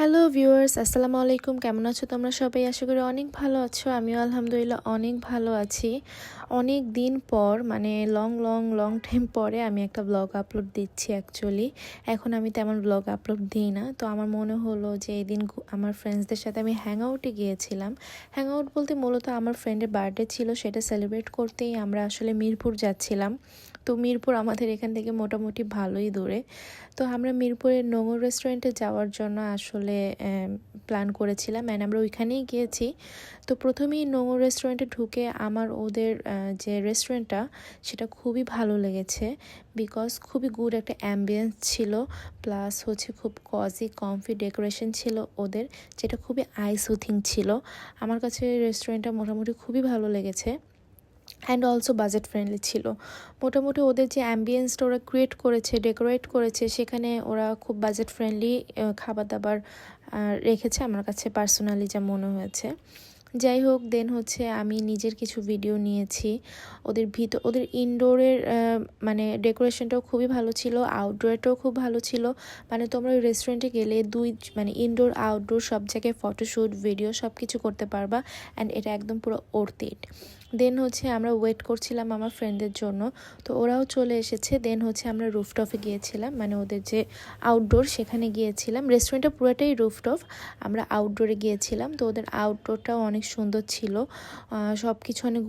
Hello viewers, আসসালামু আলাইকুম। কেমন আছো তোমরা সবাই? আশা করি অনেক ভালো আছো। আমিও আলহামদুলিল্লাহ অনেক ভালো আছি। অনেক দিন পর মানে লং টাইম পরে আমি একটা ব্লগ আপলোড দিচ্ছি অ্যাকচুয়ালি। এখন আমি তেমন ব্লগ আপলোড দিই না। তো আমার মনে হলো যে এই দিন আমার ফ্রেন্ডসদের সাথে আমি হ্যাং আউটে গিয়েছিলাম। হ্যাং আউট বলতে মূলত আমার ফ্রেন্ডের বার্থডে ছিল, সেটা সেলিব্রেট করতেই আমরা আসলে মিরপুর যাচ্ছিলাম। তো মিরপুর আমাদের এখান থেকে মোটামুটি ভালোই দূরে। তো আমরা মিরপুরের নোংর রেস্টুরেন্টে যাওয়ার জন্য আসলে প্ল্যান করেছিলাম অ্যান্ড আমরা ওইখানেই গিয়েছি। তো প্রথমেই নোংর রেস্টুরেন্টে ঢুকে আমার ওদের যে রেস্টুরেন্টটা সেটা খুবই ভালো লেগেছে, বিকজ খুবই গুড একটা অ্যাম্বিয়েন্স ছিল, প্লাস হচ্ছে খুব কজি কমফি ডেকোরেশন ছিল ওদের, যেটা খুবই আই সুথিং ছিল। আমার কাছে রেস্টুরেন্টটা মোটামুটি খুবই ভালো লেগেছে অ্যান্ড অলসো বাজেট ফ্রেন্ডলি ছিল। মোটামুটি ওদের যে অ্যাম্বিয়েন্সটা ওরা ক্রিয়েট করেছে, ডেকোরেট করেছে, সেখানে ওরা খুব বাজেট ফ্রেন্ডলি খাবার দাবার রেখেছে আমার কাছে পার্সোনালি যা মনে হয়েছে। যাই হোক, দেন হচ্ছে আমি নিজের কিছু ভিডিও নিয়েছি। ওদের ইনডোরের মানে ডেকোরেশনটাও খুবই ভালো ছিল, আউটডোরটাও খুব ভালো ছিল। মানে তোমরা ওই রেস্টুরেন্টে গেলে মানে ইনডোর আউটডোর সব জায়গায় ফটোশ্যুট ভিডিও সব কিছু করতে পারবা অ্যান্ড এটা একদম পুরো ওর্থ ইট। দেন হচ্ছে আমরা ওয়েট করছিলাম আমার ফ্রেন্ডদের জন্য, তো ওরাও চলে এসেছে। দেন হচ্ছে আমরা রুফটপে গিয়েছিলাম, মানে ওদের যে আউটডোর সেখানে গিয়েছিলাম। রেস্টুরেন্টটা পুরোটাই রুফটপ, আমরা আউটডোরে গিয়েছিলাম। তো ওদের আউটডোরটাও অনেক সুন্দর ছিল, সব কিছু অনেক